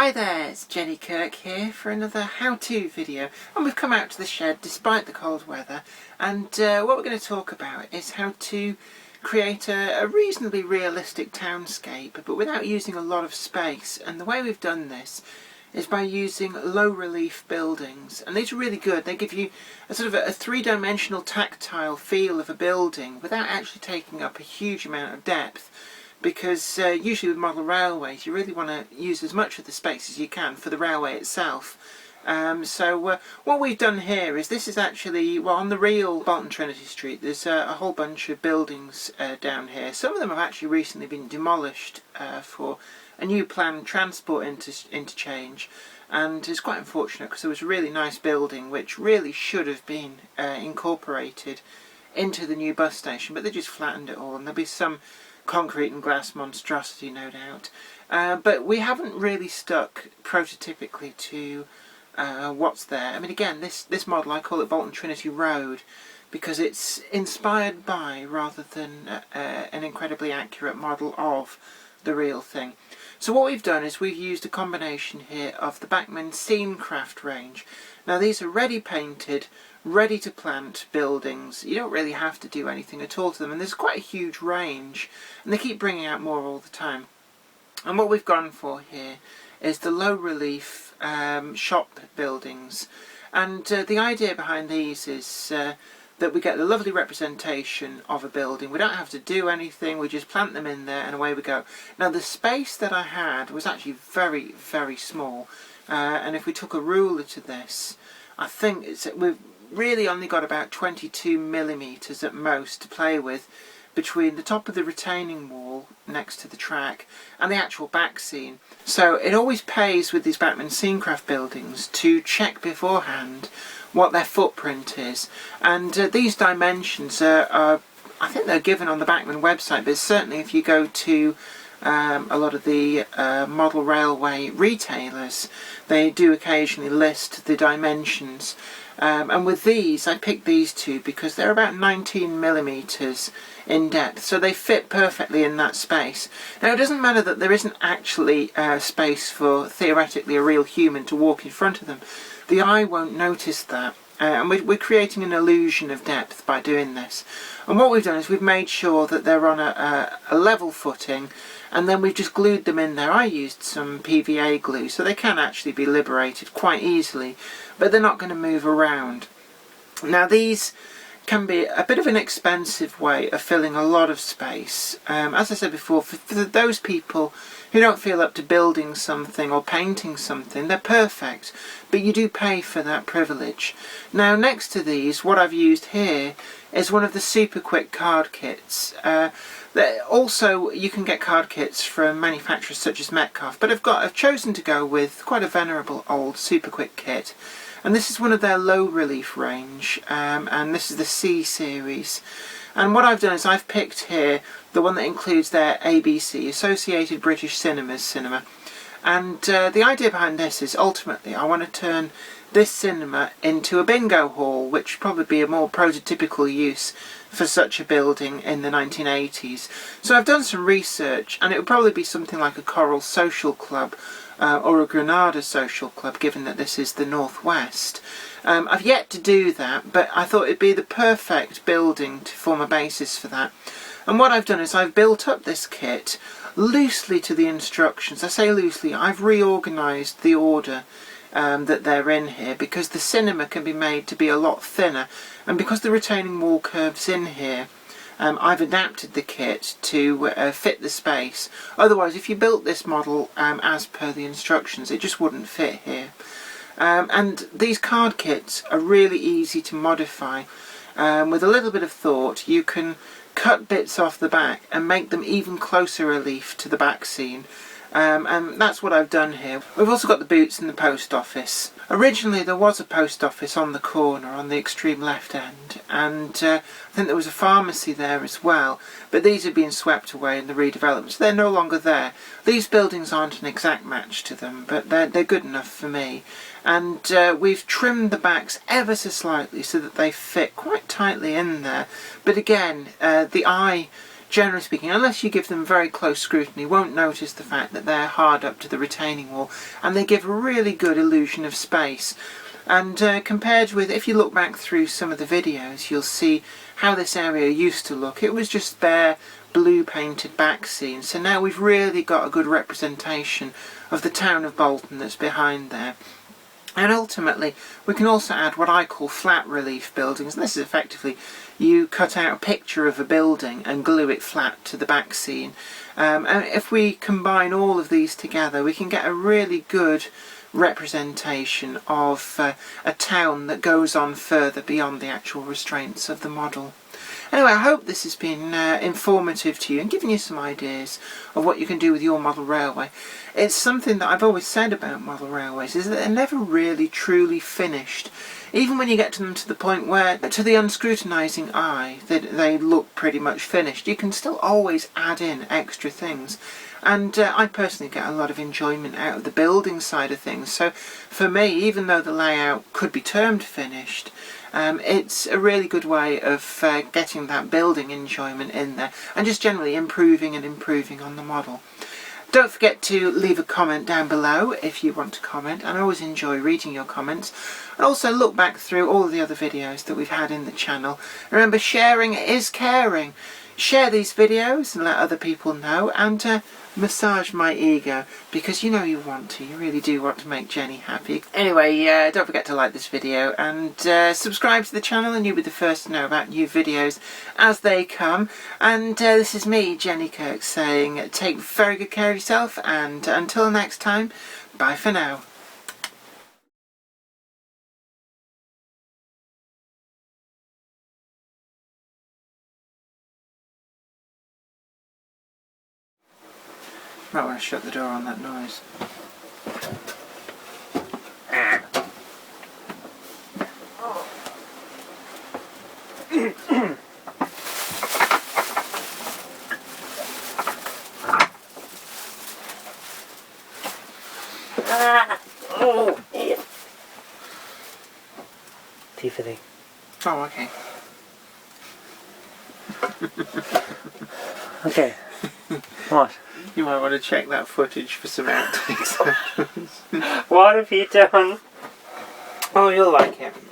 Hi there, it's Jenny Kirk here for another how-to video, and we've come out to the shed despite the cold weather, and what we're going to talk about is how to create a reasonably realistic townscape but without using a lot of space. And the way we've done this is by using low relief buildings, and these are really good. They give you a sort of a three-dimensional tactile feel of a building without actually taking up a huge amount of depth. Because usually with model railways you really want to use as much of the space as you can for the railway itself. So what we've done here is, this is actually, well, on the real Bolton Trinity Street there's a whole bunch of buildings down here. Some of them have actually recently been demolished for a new planned transport interchange, and it's quite unfortunate because there was a really nice building which really should have been incorporated into the new bus station, but they just flattened it all, and there'll be some concrete and glass monstrosity, no doubt. But we haven't really stuck prototypically to what's there. I mean, again, this model, I call it Bolton Trinity Road because it's inspired by, rather than an incredibly accurate model of the real thing. So what we've done is we've used a combination here of the Bachmann Scenecraft range. Now these are ready painted, ready to plant buildings. You don't really have to do anything at all to them, and there's quite a huge range, and they keep bringing out more all the time. And what we've gone for here is the low relief shop buildings, and the idea behind these is that we get the lovely representation of a building. We don't have to do anything, we just plant them in there and away we go. Now the space that I had was actually very, very small, and if we took a ruler to this, I think we've really only got about 22 millimeters at most to play with between the top of the retaining wall next to the track and the actual back scene. So it always pays with these Bachmann Scenecraft buildings to check beforehand what their footprint is, and these dimensions are I think they're given on the Bachmann website, but certainly if you go to a lot of the model railway retailers, they do occasionally list the dimensions. And with these, I picked these two because they're about 19 millimeters in depth, so they fit perfectly in that space. Now it doesn't matter that there isn't actually space for, theoretically, a real human to walk in front of them. The eye won't notice that, and we're creating an illusion of depth by doing this. And what we've done is we've made sure that they're on a level footing, and then we've just glued them in there. I used some PVA glue, so they can actually be liberated quite easily, but they're not going to move around. Now these can be a bit of an expensive way of filling a lot of space. As I said before, for those people who don't feel up to building something or painting something, they're perfect, but you do pay for that privilege. Now next to these, what I've used here is one of the super quick card kits. Also, you can get card kits from manufacturers such as Metcalfe, but I've chosen to go with quite a venerable old super quick kit, and this is one of their low relief range, and this is the C series. And what I've done is I've picked here the one that includes their ABC, Associated British Cinemas cinema. And the idea behind this is, ultimately, I want to turn this cinema into a bingo hall, which would probably be a more prototypical use for such a building in the 1980s. So I've done some research, and it would probably be something like a Coral Social Club or a Granada Social Club, given that this is the Northwest. I've yet to do that, but I thought it'd be the perfect building to form a basis for that. And what I've done is I've built up this kit loosely to the instructions. I say loosely, I've reorganised the order that they're in here, because the cinema can be made to be a lot thinner, and because the retaining wall curves in here, I've adapted the kit to fit the space. Otherwise, if you built this model as per the instructions, it just wouldn't fit here. And these card kits are really easy to modify. With a little bit of thought, you can cut bits off the back and make them even closer relief to the back scene. And that's what I've done here. We've also got the boots in the post office. Originally there was a post office on the corner on the extreme left end, and I think there was a pharmacy there as well, but these have been swept away in the redevelopment, so they're no longer there. These buildings aren't an exact match to them, but they're good enough for me. And we've trimmed the backs ever so slightly so that they fit quite tightly in there, but again, the eye generally speaking, unless you give them very close scrutiny, won't notice the fact that they're hard up to the retaining wall, and they give a really good illusion of space. And compared with, if you look back through some of the videos, you'll see how this area used to look. It was just bare blue painted back scene. So now we've really got a good representation of the town of Bolton that's behind there. And ultimately, we can also add what I call flat relief buildings. And this is effectively, you cut out a picture of a building and glue it flat to the back scene. And if we combine all of these together, we can get a really good representation of a town that goes on further beyond the actual restraints of the model. Anyway, I hope this has been informative to you and given you some ideas of what you can do with your model railway. It's something that I've always said about model railways, is that they're never really truly finished. Even when you get to them to the point where, to the unscrutinising eye, they look pretty much finished, you can still always add in extra things. And I personally get a lot of enjoyment out of the building side of things. So for me, even though the layout could be termed finished, it's a really good way of getting that building enjoyment in there and just generally improving and improving on the model. Don't forget to leave a comment down below if you want to comment, and I always enjoy reading your comments. And also look back through all the other videos that we've had in the channel. Remember, sharing is caring. Share these videos and let other people know, and massage my ego, because you know you want to. You really do want to make Jenny happy. Anyway, don't forget to like this video and subscribe to the channel, and you'll be the first to know about new videos as they come. And this is me, Jenny Kirk, saying take very good care of yourself, and until next time, bye for now. Might want to shut the door on that noise. Oh, Tiffany. Oh, okay. Okay. What? You might want to check that footage for some outtakes. What have you done? Oh, you'll like it.